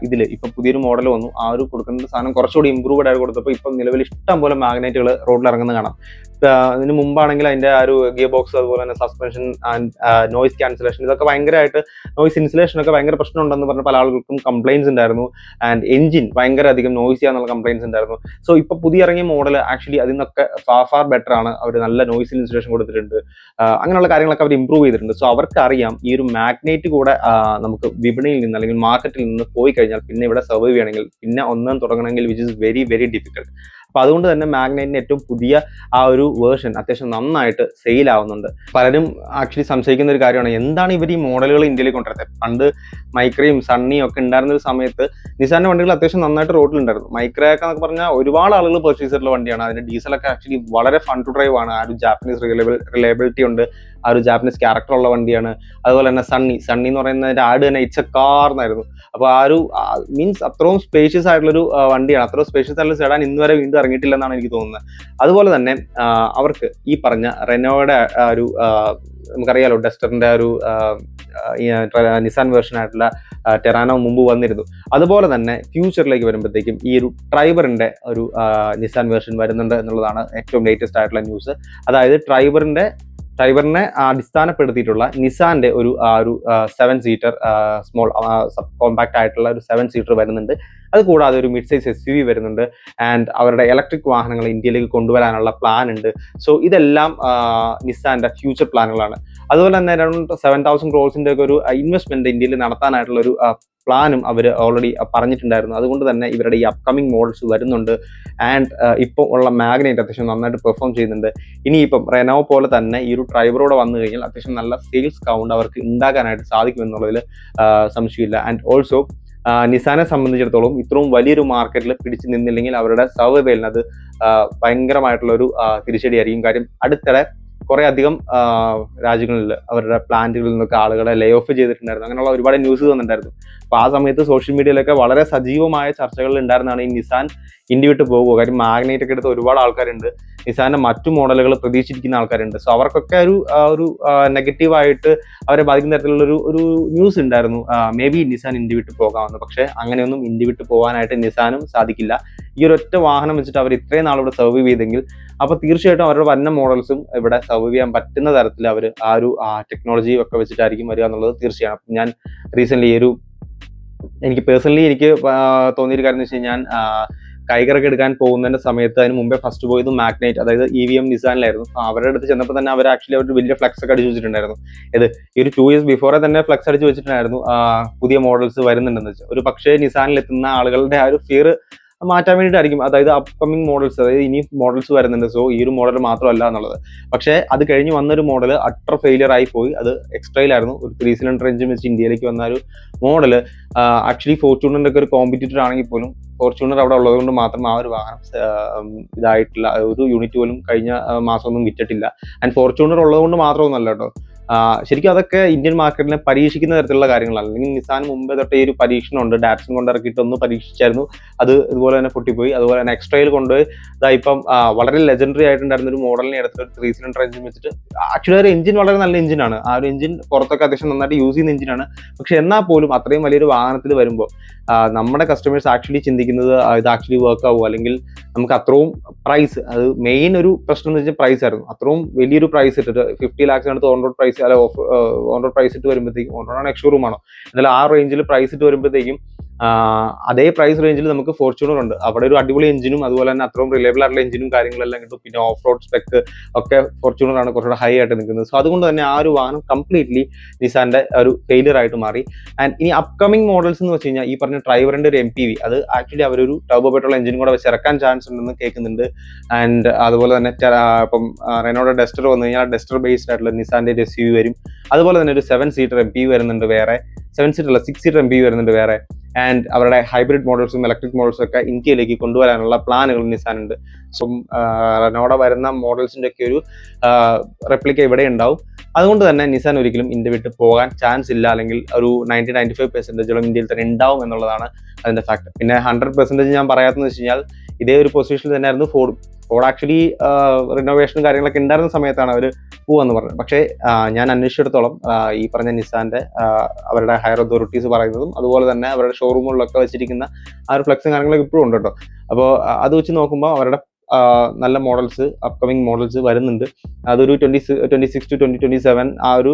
ഇതിൽ ഇപ്പൊ പുതിയൊരു മോഡൽ വന്നു, ആ ഒരു കൊടുക്കേണ്ട സാധനം കുറച്ചുകൂടി ഇമ്പ്രൂവ്ഡ് ആയിട്ട് കൊടുത്തപ്പോൾ ഇപ്പം നിലവിൽ ഇഷ്ടം പോലെ മാഗ്നൈറ്റുകൾ റോഡിൽ ഇറങ്ങുന്നത് കാണാം. ഇതിന് മുമ്പാണെങ്കിൽ അതിന്റെ ആ ഒരു ഗിയർ ബോക്സ്, അതുപോലെ തന്നെ സസ്പെൻഷൻ ആൻഡ് നോയിസ് ക്യാൻസലേഷൻ, ഇതൊക്കെ ഭയങ്കരമായിട്ട് നോയിസ് ഇൻസുലേഷൻ ഒക്കെ ഭയങ്കര പ്രശ്നമുണ്ടെന്ന് പറഞ്ഞ പല ആളുകൾക്കും കംപ്ലൈൻസ് ഉണ്ടായിരുന്നു. ആൻഡ് എഞ്ചിൻ ഭയങ്കര അധികം നോയിസ് ചെയ്യാന്നുള്ള കംപ്ലൈൻസ് ഉണ്ടായിരുന്നു. സോ ഇപ്പൊ പുതിയ ഇറങ്ങിയ മോഡൽ ആക്ച്വലി അതിൽ നിന്നൊക്കെ ഫാർ ബെറ്റർ ആണ്. അവർ നല്ല നോയിസ് ഇൻസുലേഷൻ കൊടുത്തിട്ടുണ്ട്, അങ്ങനെയുള്ള കാര്യങ്ങളൊക്കെ അവർ ഇമ്പ്രൂവ് ചെയ്തിട്ടുണ്ട്. സോ അവർക്ക് അറിയാം ഈ ഒരു മാഗ്നൈറ്റ് കൂടെ നമുക്ക് വിപണിയിൽ നിന്ന് അല്ലെങ്കിൽ മാർക്കറ്റിൽ നിന്ന് പോയി കഴിഞ്ഞാൽ പിന്നെ ഇവിടെ സർവൈവ് ചെയ്യണമെങ്കിൽ, പിന്നെ ഒന്നും തുടങ്ങണമെങ്കിൽ which is very very difficult. അപ്പൊ അതുകൊണ്ട് തന്നെ മാഗ്നൈറ്റിന് ഏറ്റവും പുതിയ ആ ഒരു വേർഷൻ അത്യാവശ്യം നന്നായിട്ട് സെയിൽ ആവുന്നുണ്ട്. പലരും ആക്ച്വലി സംശയിക്കുന്ന ഒരു കാര്യമാണ്, എന്താണ് ഇവർ ഈ മോഡലുകൾ ഇന്ത്യയിൽ കൊണ്ടുവരുന്നത്. പണ്ട് മൈക്രയും സണ്ണിയും ഒക്കെ ഉണ്ടായിരുന്ന ഒരു സമയത്ത് നിസാന്റെ വണ്ടികൾ അത്യാവശ്യം നന്നായിട്ട് റോഡിലുണ്ടായിരുന്നു. മൈക്രയൊക്കെ എന്നൊക്കെ പറഞ്ഞാൽ ഒരുപാട് ആളുകൾ പർച്ചേസ് ചെയ്തിട്ടുള്ള വണ്ടിയാണ്. അതിന്റെ ഡീസലൊക്കെ ആക്ച്വലി വളരെ ഫൺ ടു ഡ്രൈവ് ആണ്. ആ ഒരു ജാപ്പനീസ് റിലയബിലിറ്റി ഉണ്ട്, ആ ഒരു ജാപ്പനീസ് ക്യാരക്ടർ ഉള്ള വണ്ടിയാണ്. അതുപോലെ തന്നെ സണ്ണി എന്ന് പറയുന്നതിന്റെ ആഡ് തന്നെ ഇറ്റ്സ് എ കാർ എന്നായിരുന്നു. അപ്പൊ ആ ഒരു മീൻസ് അത്രയും സ്പേഷ്യസ് ആയിട്ടുള്ളൊരു വണ്ടിയാണ്. അത്രയും സ്പേഷ്യസ് ആയിട്ടുള്ള സെഡാൻ ഇന്ന് വരെ വീണ്ടും ഇറങ്ങിയിട്ടില്ലെന്നാണ് എനിക്ക് തോന്നുന്നത്. അതുപോലെ തന്നെ അവർക്ക് ഈ പറഞ്ഞ റെനോയുടെ ഒരു നമുക്കറിയാലോ ഡസ്റ്ററിന്റെ ഒരു നിസാൻ വേർഷൻ ആയിട്ടുള്ള ടെറാനോ മുമ്പ് വന്നിരുന്നു. അതുപോലെ തന്നെ ഫ്യൂച്ചറിലേക്ക് വരുമ്പോഴത്തേക്കും ഈ ഒരു ട്രൈബറിന്റെ ഒരു നിസാൻ വേർഷൻ വരുന്നുണ്ട് എന്നുള്ളതാണ് ഏറ്റവും ലേറ്റസ്റ്റ് ആയിട്ടുള്ള ന്യൂസ്. അതായത് ട്രൈബറിനെ അടിസ്ഥാനപ്പെടുത്തിയിട്ടുള്ള നിസാന്റെ ഒരു 7 സീറ്റർ സ്മോൾ സബ് കോമ്പാക്ട് ആയിട്ടുള്ള ഒരു 7 സീറ്റർ വരുന്നുണ്ട്. അത് കൂടാതെ ഒരു മിഡ് സൈസ് SUV വരുന്നുണ്ട്. ആൻഡ് അവരുടെ ഇലക്ട്രിക് വാഹനങ്ങൾ ഇന്ത്യയിലേക്ക് കൊണ്ടുവരാനുള്ള പ്ലാൻ ഉണ്ട്. സോ ഇതെല്ലാം നിസാന്റെ ഫ്യൂച്ചർ പ്ലാനുകളാണ്. അതുപോലെ തന്നെ അറൗണ്ട് 7,000 crores ഒക്കെ ഒരു ഇൻവെസ്റ്റ്മെന്റ് ഇന്ത്യയിൽ നടത്താനായിട്ടുള്ള ഒരു പ്ലാനും അവർ ഓൾറെഡി പറഞ്ഞിട്ടുണ്ടായിരുന്നു. അതുകൊണ്ട് തന്നെ ഇവരുടെ ഈ അപ്കമിങ് മോഡൽസ് വരുന്നുണ്ട്. ആൻഡ് ഇപ്പോൾ ഉള്ള മാഗ്നൈറ്റ് അത്യാവശ്യം നന്നായിട്ട് പെർഫോം ചെയ്യുന്നുണ്ട്. ഇനിയിപ്പം റെനോ പോലെ തന്നെ ഈ ഒരു ഡ്രൈവറോടെ വന്നു കഴിഞ്ഞാൽ അത്യാവശ്യം നല്ല സെയിൽസ് കൗണ്ട് അവർക്ക് ഉണ്ടാക്കാനായിട്ട് സാധിക്കും എന്നുള്ളതിൽ സംശയമില്ല. ആൻഡ് ഓൾസോ നിസാനെ സംബന്ധിച്ചിടത്തോളം ഇത്രയും വലിയൊരു മാർക്കറ്റിൽ പിടിച്ചു നിന്നില്ലെങ്കിൽ അവരുടെ സർവൈവലിന് അത് ഭയങ്കരമായിട്ടുള്ള ഒരു തിരിച്ചടിയായിരിക്കും. കാര്യം അടുത്തിടെ കുറെ അധികം രാജ്യങ്ങളിൽ അവരുടെ പ്ലാന്റുകളിൽ നിന്നൊക്കെ ആളുകളെ ലേ ഓഫ് ചെയ്തിട്ടുണ്ടായിരുന്നു. അങ്ങനെയുള്ള ഒരുപാട് ന്യൂസ് വന്നിട്ടുണ്ടായിരുന്നു. അപ്പൊ ആ സമയത്ത് സോഷ്യൽ മീഡിയയിലൊക്കെ വളരെ സജീവമായ ചർച്ചകൾ ഉണ്ടായിരുന്നതാണ് ഈ നിസാൻ ഇന്ത്യ വിട്ട് പോകുക. കാര്യം മാഗ്നൈറ്റ് ഒക്കെ എടുത്ത ഒരുപാട് ആൾക്കാരുണ്ട്, നിസാന്റെ മറ്റു മോഡലുകൾ പ്രതീക്ഷിച്ചിരിക്കുന്ന ആൾക്കാരുണ്ട്. സോ അവർക്കൊക്കെ ഒരു നെഗറ്റീവായിട്ട് അവരെ ബാധിക്കുന്ന തരത്തിലുള്ള ഒരു ന്യൂസ് ഉണ്ടായിരുന്നു, മേ ബി നിസാൻ ഇന്ത്യ വിട്ട് പോകാമെന്ന്. പക്ഷെ അങ്ങനെയൊന്നും ഇന്ത്യ വിട്ട് പോകാനായിട്ട് നിസാനും സാധിക്കില്ല. ഈ ഒരു ഒറ്റ വാഹനം വെച്ചിട്ട് അവർ ഇത്രയും നാൾ ഇവിടെ സർവൈവ് ചെയ്തെങ്കിൽ അപ്പൊ തീർച്ചയായിട്ടും അവരുടെ വന്ന മോഡൽസും ഇവിടെ സർവൈവ് ചെയ്യാൻ പറ്റുന്ന തരത്തിൽ അവർ ആ ഒരു ടെക്നോളജി ഒക്കെ വെച്ചിട്ടായിരിക്കും വരിക എന്നുള്ളത് തീർച്ചയാണ്. ഞാൻ റീസെന്റ് എനിക്ക് പേഴ്സണലി തോന്നിയൊരു കാര്യം എന്ന് വെച്ച് കഴിഞ്ഞാൽ കൈകറൊക്കെ എടുക്കാൻ പോകുന്നതിന്റെ സമയത്ത് അതിന് മുമ്പേ ഫസ്റ്റ് പോയത് മാഗ്നൈറ്റ്, അതായത് EVM നിസാനിലായിരുന്നു. അവരുടെ അടുത്ത് ചെന്നപ്പോൾ തന്നെ അവർ ആക്ച്വലി അവർ വലിയ ഫ്ലെക്സ് ഒക്കെ അടിച്ചു വെച്ചിട്ടുണ്ടായിരുന്നു. ഈ ഒരു 2 years ബിഫോറെ തന്നെ ഫ്ലെക്സ് അടിച്ചു വെച്ചിട്ടുണ്ടായിരുന്നു പുതിയ മോഡൽസ് വരുന്നുണ്ടെന്ന് വെച്ചാൽ. ഒരു പക്ഷേ നിസാനിൽ എത്തുന്ന ആളുകളുടെ ആ ഒരു ഫിയർ മാറ്റാൻ വേണ്ടിയിട്ടായിരിക്കും. അതായത് അപ്കമിങ് മോഡൽസ്, അതായത് ഇനി മോഡൽസ് വരുന്നുണ്ട്, സോ ഈ ഒരു മോഡൽ മാത്രമല്ല എന്നുള്ളത്. പക്ഷേ അത് കഴിഞ്ഞ് വന്നൊരു മോഡൽ അട്ടർ ഫെയിലിയർ ആയി പോയി. അത് എക്സ്ട്രയിലായിരുന്നു. ഒരു 3 cylinder എഞ്ചിൻ വെച്ച് ഇന്ത്യയിലേക്ക് വന്ന ഒരു മോഡൽ ആക്ച്വലി ഫോർച്യൂണറിന്റെ ഒക്കെ ഒരു കോമ്പറ്റീറ്റർ ആണെങ്കിൽ പോലും ഫോർച്യൂണർ അവിടെ ഉള്ളത് കൊണ്ട് മാത്രം ആ ഒരു വാഹനം ഇതായിട്ടില്ല. ഒരു യൂണിറ്റ് പോലും കഴിഞ്ഞ മാസമൊന്നും വിറ്റിട്ടില്ല. ആൻഡ് ഫോർച്യൂണർ ഉള്ളത് കൊണ്ട് മാത്രമൊന്നുമല്ല കേട്ടോ. ശരിക്കും അതൊക്കെ ഇന്ത്യൻ മാർക്കറ്റിനെ പരീക്ഷിക്കുന്ന തരത്തിലുള്ള കാര്യങ്ങളാണ്. അല്ലെങ്കിൽ നിസാൻ മുമ്പേ തൊട്ടേ ഈ ഒരു പരീക്ഷണമുണ്ട്. ഡാറ്റ്സൺ കൊണ്ട് ഇറക്കിയിട്ട് ഒന്ന് പരീക്ഷിച്ചായിരുന്നു, അത് ഇതുപോലെ തന്നെ പൊട്ടിപ്പോയി. അതുപോലെ തന്നെ എക്സ്ട്രയിൽ കൊണ്ടുപോയി ഇപ്പം വളരെ ലെജൻഡറി ആയിട്ടുണ്ടായിരുന്ന ഒരു മോഡലിനെ എടുത്തിട്ട് ഒരു 3 cylinder എഞ്ചിൻ വെച്ചിട്ട് ആക്ച്വലി ഒരു എഞ്ചിൻ വളരെ നല്ല എഞ്ചിനാണ്. ആ ഒരു എഞ്ചിൻ പുറത്തൊക്കെ അത്യാവശ്യം നന്നായിട്ട് യൂസ് ചെയ്യുന്ന എഞ്ചിനാണ്. പക്ഷെ എന്നാൽ പോലും അത്രയും വലിയൊരു വാഹനത്തിൽ വരുമ്പോൾ നമ്മുടെ കസ്റ്റമേഴ്സ് ആക്ച്വലി ചിന്തിക്കുന്നത് ഇത് ആക്ച്വലി വർക്ക് ആവുമോ, അല്ലെങ്കിൽ നമുക്ക് അത്രയും പ്രൈസ്, അത് മെയിൻ ഒരു പ്രശ്നം എന്ന് വെച്ചാൽ പ്രൈസ് ആയിരുന്നു. അത്രയും വലിയൊരു പ്രൈസ് ഇട്ടിട്ട് 50 lakhs അടുത്ത് ഓൺ റോഡ് പ്രൈസ്, അല്ല ഓൺ റോഡ് പ്രൈസ് ഇട്ട് വരുമ്പോഴത്തേക്കും, ഓൺ റോഡ് ആണ് എക്സ്ഷോറൂം ആണോ, എന്നാലും ആ റേഞ്ചിൽ പ്രൈസ് ഇട്ട് വരുമ്പോഴത്തേക്കും അതേ പ്രൈസ് റേഞ്ചിൽ നമുക്ക് ഫോർച്യൂണർ ഉണ്ട്. അവിടെ ഒരു അടിപൊളി എഞ്ചിനും അതുപോലെ തന്നെ അത്രയും റിലയബിൾ ആയിട്ടുള്ള എഞ്ചിനും കാര്യങ്ങളെല്ലാം കിട്ടും. പിന്നെ ഓഫ് റോഡ് സ്പെക്ക് ഒക്കെ ഫോർച്യൂണർ ആണ് കുറച്ചുകൂടെ ഹൈ ആയിട്ട് നിൽക്കുന്നത്. സോ അതുകൊണ്ട് തന്നെ ആ ഒരു വാഹനം കംപ്ലീറ്റ്ലി നിസാന്റെ ഒരു ഫെയിലിയർ ആയിട്ട് മാറി. ആൻഡ് ഇനി അപ്കമിങ് മോഡൽസ് എന്ന് വെച്ച് കഴിഞ്ഞാൽ ഈ പറഞ്ഞ ഡ്രൈവറിന്റെ ഒരു MPV, അത് ആക്ച്വലി അവരൊരു ടർബോ പെട്രോൾ എഞ്ചിനും കൂടെ വെച്ച് ഇറക്കാൻ ചാൻസ് ഉണ്ടെന്ന് കേൾക്കുന്നുണ്ട്. ആൻഡ് അതുപോലെ തന്നെ ഇപ്പം റെനോയുടെ ഡസ്റ്റർ വന്നു കഴിഞ്ഞാൽ ഡസ്റ്റർ ബേസ്ഡ് ആയിട്ടുള്ള നിസാന്റെ ഒരു SUV വരും. അതുപോലെ തന്നെ ഒരു 7 seater MPV വരുന്നുണ്ട് വേറെ, 7 seater അല്ല 6 seater MPV വരുന്നുണ്ട് വേറെ. ആൻഡ് അവരുടെ ഹൈബ്രിഡ് മോഡൽസും ഇലക്ട്രിക് മോഡൽസും ഒക്കെ ഇന്ത്യയിലേക്ക് കൊണ്ടുവരാനുള്ള പ്ലാനുകൾ നിസാനുണ്ട്. സോ റെനോയുടെ വരുന്ന മോഡൽസിൻ്റെ ഒക്കെ ഒരു റെപ്ലിക്ക ഇവിടെ ഉണ്ടാവും. അതുകൊണ്ട് തന്നെ നിസാൻ ഒരിക്കലും ഇന്ത്യ വിട്ട് പോകാൻ ചാൻസ് ഇല്ല, അല്ലെങ്കിൽ ഒരു 90-95% ഇന്ത്യയിൽ തന്നെ ഉണ്ടാവും എന്നുള്ളതാണ് അതിൻ്റെ ഫാക്ട്. പിന്നെ 100% ഞാൻ പറയാത്തതെന്ന് വെച്ച് കഴിഞ്ഞാൽ ഇതേ ഒരു പൊസിഷനിൽ തന്നെയായിരുന്നു ഫോർഡ് ആക്ച്വലി റിനോവേഷനും കാര്യങ്ങളൊക്കെ ഉണ്ടായിരുന്ന സമയത്താണ് അവർ പോവാന്ന് പറഞ്ഞത്. പക്ഷേ ഞാൻ അന്വേഷിച്ചിടത്തോളം ഈ പറഞ്ഞ നിസാന്റെ അവരുടെ ഹയർ അതോറിറ്റീസ് പറയുന്നതും അതുപോലെ തന്നെ അവരുടെ ഷോറൂമുകളിലൊക്കെ വെച്ചിരിക്കുന്ന ആ ഒരു ഫ്ലെക്സും കാര്യങ്ങളൊക്കെ ഇപ്പോഴും ഉണ്ട് കേട്ടോ. അപ്പോൾ അത് വെച്ച് നോക്കുമ്പോൾ അവരുടെ നല്ല മോഡൽസ്, അപ്കമിങ് മോഡൽസ് വരുന്നുണ്ട്. അതൊരു 2026 to 2027 ആ ഒരു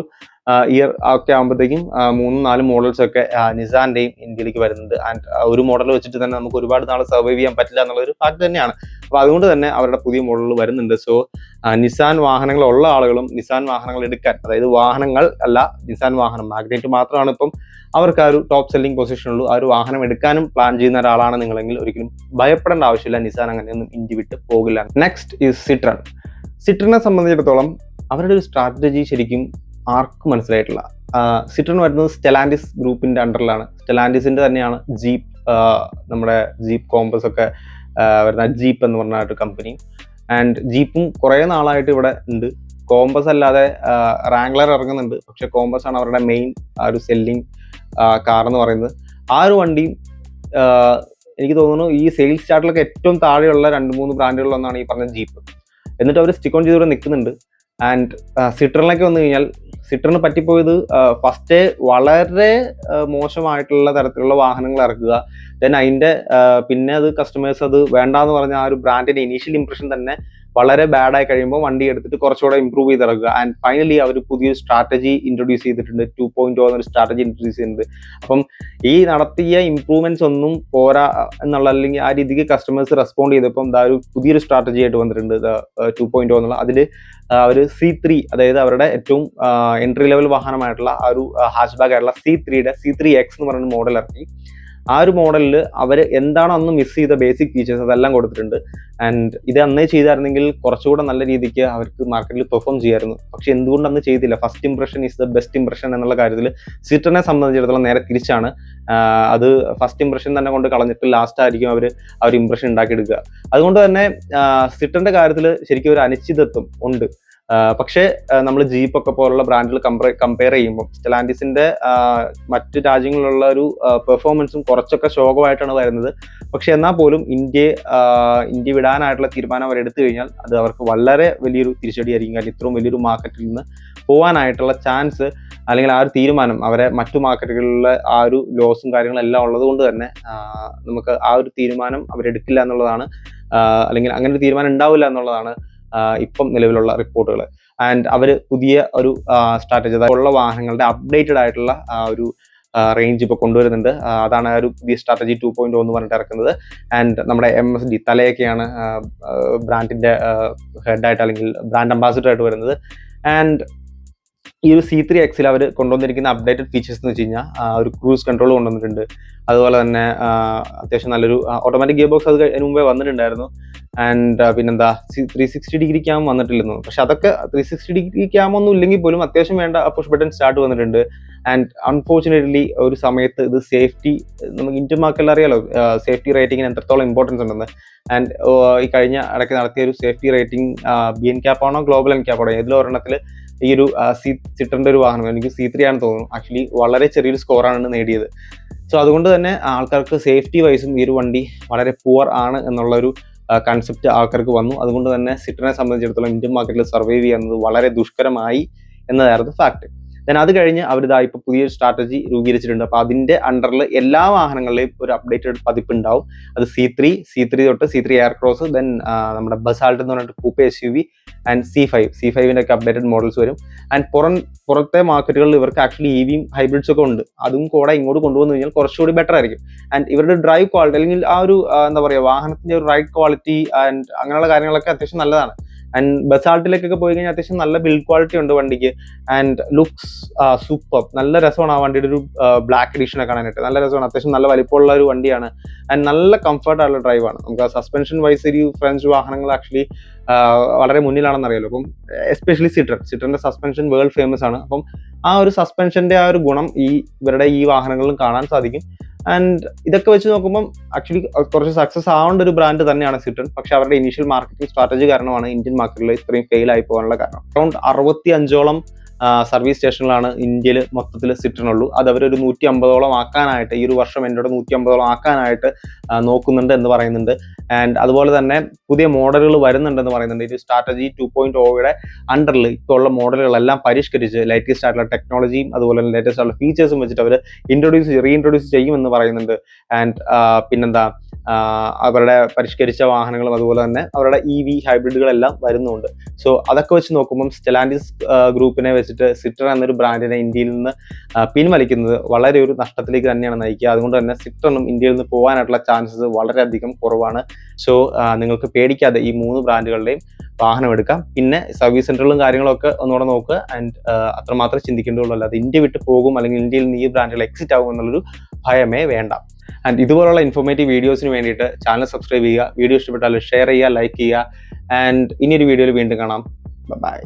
ഇയർ ഒക്കെ ആകുമ്പോഴത്തേക്കും 3-4 മോഡൽസ് ഒക്കെ നിസാന്റെയും ഇന്ത്യയിലേക്ക് വരുന്നുണ്ട്. ആൻഡ് ഒരു മോഡൽ വെച്ചിട്ട് തന്നെ നമുക്ക് ഒരുപാട് നാൾ സർവൈവ് ചെയ്യാൻ പറ്റില്ല എന്നുള്ളൊരു ഫാക്ട് തന്നെയാണ്. അപ്പോൾ അതുകൊണ്ട് തന്നെ അവരുടെ പുതിയ മോഡലുകൾ വരുന്നുണ്ട്. സോ നിസാൻ വാഹനങ്ങളുള്ള ആളുകളും നിസാൻ വാഹനങ്ങൾ എടുക്കാൻ, അതായത് വാഹനങ്ങൾ അല്ല, നിസാൻ വാഹനം മാഗ്നറ്റ് മാത്രമാണ് ഇപ്പം അവർക്ക് ആ ഒരു ടോപ്പ് സെല്ലിംഗ് പൊസിഷനുള്ളൂ. ആ ഒരു വാഹനം എടുക്കാനും പ്ലാൻ ചെയ്യുന്ന ഒരാളാണ് നിങ്ങളെങ്കിൽ ഒരിക്കലും ഭയപ്പെടേണ്ട ആവശ്യമില്ല. നിസാൻ അങ്ങനെയൊന്നും ഇന്ത്യ വിട്ട് പോകില്ല. Next is Citroen. സിട്രനെ സംബന്ധിച്ചിടത്തോളം അവരുടെ ഒരു സ്ട്രാറ്റജി ശരിക്കും ആർക്കും മനസ്സിലായിട്ടില്ല. സിട്രൺ വരുന്നത് സ്റ്റെലാൻഡിസ് ഗ്രൂപ്പിന്റെ അണ്ടറിലാണ്. സ്റ്റെലാൻഡിസിന്റെ തന്നെയാണ് ജീപ്പ്, നമ്മുടെ ജീപ്പ് കോമ്പസ് ഒക്കെ വരുന്ന ജീപ്പ് എന്ന് പറഞ്ഞ ഒരു കമ്പനി. ആൻഡ് ജീപ്പും കുറേ നാളായിട്ട് ഇവിടെ ഉണ്ട്. കോമ്പസ് അല്ലാതെ റാംഗ്ലർ ഇറങ്ങുന്നുണ്ട്, പക്ഷെ കോമ്പസ് ആണ് അവരുടെ മെയിൻ ആ ഒരു സെല്ലിംഗ് കാർ എന്ന് പറയുന്നത്. ആ ഒരു വണ്ടി എനിക്ക് തോന്നുന്നു ഈ സെയിൽസ് ചാർട്ടിലൊക്കെ ഏറ്റവും താഴെയുള്ള 2-3 ബ്രാൻഡുകളിലൊന്നാണ് ഈ പറഞ്ഞ ജീപ്പ്. എന്നിട്ട് അവർ സ്റ്റിക്ക് ഓൺ ചെയ്തുകൊണ്ട് നിൽക്കുന്നുണ്ട്. ആൻഡ് സിട്രണിലേക്ക് വന്നു കഴിഞ്ഞാൽ സിട്രണ് പറ്റിപ്പോയത് ഫസ്റ്റ് വളരെ മോശമായിട്ടുള്ള തരത്തിലുള്ള വാഹനങ്ങൾ ഇറക്കുക, ദെൻ അതിൻ്റെ പിന്നെ അത് കസ്റ്റമേഴ്സ് അത് വേണ്ടാന്ന് പറഞ്ഞ ആ ഒരു ബ്രാൻഡിന്റെ ഇനീഷ്യൽ ഇംപ്രഷൻ തന്നെ വളരെ ബാഡായി കഴിയുമ്പോൾ വണ്ടി എടുത്തിട്ട് കുറച്ചുകൂടെ ഇമ്പ്രൂവ് ചെയ്തിറക്കുക. ആൻഡ് ഫൈനലി അവർ പുതിയൊരു സ്ട്രാറ്റജി ഇൻട്രൊഡ്യൂസ് ചെയ്തിട്ടുണ്ട്. 2.0 എന്നൊരു സ്ട്രാറ്റജി ഇൻട്രൊഡ്യൂസ് ചെയ്തിട്ടുണ്ട്. അപ്പം ഈ നടത്തിയ ഇംപ്രൂവ്മെന്റ്സ് ഒന്നും പോരാ എന്നുള്ള, അല്ലെങ്കിൽ ആ രീതിക്ക് കസ്റ്റമേഴ്സ് റെസ്പോണ്ട് ചെയ്തപ്പം ഇതാ ഒരു പുതിയൊരു സ്ട്രാറ്റജി ആയിട്ട് വന്നിട്ടുണ്ട് 2.0 എന്നുള്ള. അതിൽ ഒരു C3, അതായത് അവരുടെ ഏറ്റവും എൻട്രി ലെവൽ വാഹനമായിട്ടുള്ള ആ ഒരു ഹാച്ച് ബാഗ് ആയിട്ടുള്ള C3X എന്ന് പറയുന്ന മോഡൽ ഇറക്കി. ആ ഒരു മോഡലിൽ അവർ എന്താണോ അന്ന് മിസ് ചെയ്ത ബേസിക് ഫീച്ചേഴ്സ് അതെല്ലാം കൊടുത്തിട്ടുണ്ട്. ആൻഡ് ഇത് അന്നേ ചെയ്തായിരുന്നെങ്കിൽ കുറച്ചുകൂടെ നല്ല രീതിക്ക് അവർക്ക് മാർക്കറ്റിൽ പെർഫോം ചെയ്യായിരുന്നു. പക്ഷെ എന്തുകൊണ്ട് അന്ന് ചെയ്തില്ല? First impression is the best impression എന്നുള്ള കാര്യത്തിൽ സിട്രനെ സംബന്ധിച്ചിടത്തോളം നേരെ തിരിച്ചാണ്. അത് ഫസ്റ്റ് ഇംപ്രഷൻ തന്നെ കൊണ്ട് കളഞ്ഞിട്ട് ലാസ്റ്റ് ആയിരിക്കും അവർ ആ ഒരു ഇംപ്രഷൻ ഉണ്ടാക്കിയെടുക്കുക. അതുകൊണ്ട് തന്നെ സിട്രന്റെ കാര്യത്തിൽ ശരിക്കും ഒരു അനിശ്ചിതത്വം ഉണ്ട്. പക്ഷേ നമ്മൾ ജീപ്പൊക്കെ പോലുള്ള ബ്രാൻഡുകൾ കമ്പയർ ചെയ്യുമ്പോൾ സ്റ്റെലാൻഡിസിന്റെ മറ്റ് രാജ്യങ്ങളിലുള്ള ഒരു പെർഫോമൻസും കുറച്ചൊക്കെ ശോകമായിട്ടാണ് വരുന്നത്. പക്ഷെ എന്നാൽ പോലും ഇന്ത്യ വിടാനായിട്ടുള്ള തീരുമാനം അവർ എടുത്തു കഴിഞ്ഞാൽ അത് അവർക്ക് വളരെ വലിയൊരു തിരിച്ചടിയായിരിക്കും. കാരണം ഇത്രയും വലിയൊരു മാർക്കറ്റിൽ നിന്ന് പോകാനായിട്ടുള്ള ചാൻസ്, അല്ലെങ്കിൽ ആ ഒരു തീരുമാനം അവരെ മറ്റു മാർക്കറ്റുകളിലെ ആ ഒരു ലോസും കാര്യങ്ങളെല്ലാം ഉള്ളത് കൊണ്ട് തന്നെ നമുക്ക് ആ ഒരു തീരുമാനം അവരെടുക്കില്ല എന്നുള്ളതാണ്, അല്ലെങ്കിൽ അങ്ങനെ ഒരു തീരുമാനം ഉണ്ടാവില്ല എന്നുള്ളതാണ് ഇപ്പം നിലവിലുള്ള റിപ്പോർട്ടുകൾ. ആൻഡ് അവർ പുതിയ ഒരു സ്ട്രാറ്റജി ഉള്ള വാഹനങ്ങളുടെ അപ്ഡേറ്റഡ് ആയിട്ടുള്ള ഒരു റേഞ്ച് ഇപ്പോൾ കൊണ്ടുവരുന്നുണ്ട്. അതാണ് ആ ഒരു പുതിയ സ്ട്രാറ്റജി 2.0 എന്ന് പറഞ്ഞിട്ട് ഇറക്കുന്നത്. ആൻഡ് നമ്മുടെ MSD തലയൊക്കെയാണ് ബ്രാൻഡിന്റെ ഹെഡായിട്ട് അല്ലെങ്കിൽ ബ്രാൻഡ് അംബാസിഡർ ആയിട്ട് വരുന്നത്. ആൻഡ് ഈ ഒരു C3Xൽ അവർ കൊണ്ടുവന്നിരിക്കുന്ന അപ്ഡേറ്റഡ് ഫീച്ചേഴ്സ് എന്ന് വെച്ച് കഴിഞ്ഞാൽ ഒരു ക്രൂസ് കൺട്രോൾ കൊണ്ടുവന്നിട്ടുണ്ട്. അതുപോലെ തന്നെ അത്യാവശ്യം നല്ലൊരു ഓട്ടോമാറ്റിക് ഗിയർ ബോക്സ് അത് മുമ്പേ വന്നിട്ടുണ്ടായിരുന്നു. ആൻഡ് പിന്നെന്താ 360 ഡിഗ്രി ക്യാം വന്നിട്ടില്ലെന്നു. പക്ഷെ അതൊക്കെ 360 ഡിഗ്രി ക്യാം ഒന്നും ഇല്ലെങ്കിൽ പോലും അത്യാവശ്യം വേണ്ട പുഷ് ബട്ടൺ സ്റ്റാർട്ട് വന്നിട്ടുണ്ട്. ആൻഡ് അൺഫോർച്ചുനേറ്റ്ലി ഒരു സമയത്ത് ഇത് സേഫ്റ്റി, നമുക്ക് ഇന്ത്യൻ മാർക്കറ്റിൽ അറിയാലോ സേഫ്റ്റി റേറ്റിംഗിന് എത്രത്തോളം ഇമ്പോർട്ടൻസ് ഉണ്ടെന്ന്. ആൻഡ് ഈ കഴിഞ്ഞ ഇടയ്ക്ക് നടത്തിയ ഒരു സേഫ്റ്റി റേറ്റിംഗ് BNCAP ആണോ ഗ്ലോബൽ NCAP ആണോ ഏതിലോ ഒരെണ്ണത്തിൽ ഈ ഒരു സിട്രന്റെ ഒരു വാഹനം, എനിക്ക് C3 ആണെന്ന് തോന്നുന്നു, ആക്ച്വലി വളരെ ചെറിയൊരു സ്കോറാണ് നേടിയത്. സോ അതുകൊണ്ട് തന്നെ ആൾക്കാർക്ക് സേഫ്റ്റി വൈസും ഈ ഒരു വണ്ടി വളരെ പുവർ ആണ് എന്നുള്ളൊരു കൺസെപ്റ്റ് ആൾക്കാർക്ക് വന്നു. അതുകൊണ്ട് തന്നെ സിട്രനെ സംബന്ധിച്ചിടത്തോളം ഇന്ത്യൻ മാർക്കറ്റിൽ സർവൈവ് ചെയ്യുന്നത് വളരെ ദുഷ്കരമായി എന്നതായിരുന്നു ഫാക്ട്. ദെൻ അത് കഴിഞ്ഞ് അവരിതാ ഇപ്പോൾ പുതിയൊരു സ്ട്രാറ്റജി രൂപീകരിച്ചിട്ടുണ്ട്. അപ്പോൾ അതിൻ്റെ അണ്ടറിൽ എല്ലാ വാഹനങ്ങളിലെയും ഒരു അപ്ഡേറ്റഡ് പതിപ്പ് ഉണ്ടാവും. അത് C3 തൊട്ട് C3 എയർ ക്രോസ്, ദെൻ നമ്മുടെ ബസാൾട്ട് എന്ന് പറഞ്ഞിട്ട് കൂപ്പ SUV, ആൻഡ് C5ന്റെ ഒക്കെ അപ്ഡേറ്റഡ് മോഡൽസ് വരും. ആൻഡ് പുറത്തെ മാർക്കറ്റുകളിൽ ഇവർക്ക് ആക്ച്വലി EVയും ഹൈബ്രിഡ്സ് ഒക്കെ ഉണ്ട്. അതും കൂടെ ഇങ്ങോട്ട് കൊണ്ടുവന്നു കഴിഞ്ഞാൽ കുറച്ചുകൂടി ബെറ്റർ ആയിരിക്കും. ആൻഡ് ഇവരുടെ ഡ്രൈവ് ക്വാളിറ്റി, അല്ലെങ്കിൽ ആ ഒരു എന്താ പറയുക, വാഹനത്തിന്റെ ഒരു റൈഡ് ക്വാളിറ്റി ആൻഡ് അങ്ങനെയുള്ള കാര്യങ്ങളൊക്കെ അത്യാവശ്യം നല്ലതാണ്. ആൻഡ് ബസാൾട്ടിലേക്കൊക്കെ പോയി കഴിഞ്ഞാൽ അത്യാവശ്യം നല്ല ബിൽഡ് ക്വാളിറ്റി ഉണ്ട് വണ്ടിക്ക്. ആൻഡ് ലുക്സ് സൂപ്പർ, നല്ല രസമാണ് ആ വണ്ടിയുടെ ഒരു ബ്ലാക്ക് എഡിഷനൊക്കെ കാണാനായിട്ട്. നല്ല രസമാണ്, അത്യാവശ്യം നല്ല വലിപ്പമുള്ള ഒരു വണ്ടിയാണ്. ആൻഡ് നല്ല കംഫർട്ടായിട്ടുള്ള ഡ്രൈവാണ്. നമുക്ക് ആ സസ്പെൻഷൻ വൈസ് ഒരു ഫ്രഞ്ച് വാഹനങ്ങൾ ആക്ച്വലി വളരെ മുന്നിലാണെന്ന് അറിയാലോ. അപ്പം എസ്പെഷ്യലി സിട്രന്റെ സസ്പെൻഷൻ വേൾഡ് ഫേമസ് ആണ്. അപ്പം ആ ഒരു സസ്പെൻഷന്റെ ആ ഒരു ഗുണം ഇവരുടെ ഈ വാഹനങ്ങളിലും കാണാൻ സാധിക്കും. ആൻഡ് ഇതൊക്കെ വെച്ച് നോക്കുമ്പോൾ ആക്ച്വലി കുറച്ച് സക്സസ് ആവേണ്ട ഒരു ബ്രാൻഡ് തന്നെയാണ് സിട്രൺ. പക്ഷെ അവരുടെ ഇനീഷ്യൽ മാർക്കറ്റിംഗ് സ്ട്രാറ്റജി കാരണമാണ് ഇന്ത്യൻ മാർക്കറ്റിൽ ഇത്രയും ഫെയിൽ ആയി പോകാനുള്ള കാരണം. അറൗണ്ട് 65ഓളം സർവീസ് സ്റ്റേഷനിലാണ് ഇന്ത്യയിൽ മൊത്തത്തിൽ സിട്രൺ ഉള്ളൂ. അത് അവരൊരു 150ഓളം ആക്കാനായിട്ട് ഈ ഒരു വർഷം എന്നോട് 150ഓളം ആക്കാനായിട്ട് നോക്കുന്നുണ്ട് എന്ന് പറയുന്നുണ്ട്. ആൻഡ് അതുപോലെ തന്നെ പുതിയ മോഡലുകൾ വരുന്നുണ്ടെന്ന് പറയുന്നുണ്ട്. ഇത് സ്ട്രാറ്റജി 2.0യുടെ അണ്ടറിൽ ഇപ്പോൾ ഉള്ള മോഡലുകളെല്ലാം പരിഷ്കരിച്ച് ലേറ്റസ്റ്റ് ആയിട്ടുള്ള ടെക്നോളജിയും അതുപോലെ തന്നെ ലേറ്റസ്റ്റ് ആയിട്ടുള്ള ഫീച്ചേഴ്സും വെച്ചിട്ട് അവർ റീഇൻട്രൊഡ്യൂസ് ചെയ്യുമെന്ന് പറയുന്നുണ്ട്. ആൻഡ് പിന്നെന്താ, അവരുടെ പരിഷ്കരിച്ച വാഹനങ്ങളും അതുപോലെ തന്നെ അവരുടെ EV ഹൈബ്രിഡുകളെല്ലാം വരുന്നുണ്ട്. സോ അതൊക്കെ വെച്ച് നോക്കുമ്പം സ്റ്റെലാൻറ്റിസ് ഗ്രൂപ്പിനെ വെച്ചിട്ട് സിട്രൺ എന്നൊരു ബ്രാൻഡിനെ ഇന്ത്യയിൽ നിന്ന് പിൻവലിക്കുന്നത് വളരെ ഒരു നഷ്ടത്തിലേക്ക് തന്നെയാണ് നയിക്കുക. അതുകൊണ്ട് തന്നെ സിട്രണും ഇന്ത്യയിൽ നിന്ന് പോകാനായിട്ടുള്ള ചാൻസസ് വളരെയധികം കുറവാണ്. സോ നിങ്ങൾക്ക് പേടിക്കാതെ ഈ 3 ബ്രാൻഡുകളുടെയും വാഹനം എടുക്കാം. പിന്നെ സർവീസ് സെന്ററുകളും കാര്യങ്ങളൊക്കെ ഒന്നുകൂടെ നോക്കുക. ആൻഡ് അത്രമാത്രം ചിന്തിക്കേണ്ടതുള്ളൂ. അല്ലാതെ ഇന്ത്യ വിട്ട് പോകും അല്ലെങ്കിൽ ഇന്ത്യയിൽ നിന്ന് ഈ ബ്രാൻഡുകൾ എക്സിറ്റ് ആകും എന്നുള്ളൊരു ഭയമേ വേണ്ട. ആൻഡ് ഇതുപോലുള്ള ഇൻഫോർമേറ്റീവ് വീഡിയോസിന് വേണ്ടിയിട്ട് ചാനൽ സബ്സ്ക്രൈബ് ചെയ്യുക. വീഡിയോ ഇഷ്ടപ്പെട്ടാൽ ഷെയർ ചെയ്യുക, ലൈക്ക് ചെയ്യുക. ആൻഡ് ഇനിയൊരു വീഡിയോയിൽ വീണ്ടും കാണാം. ബൈ.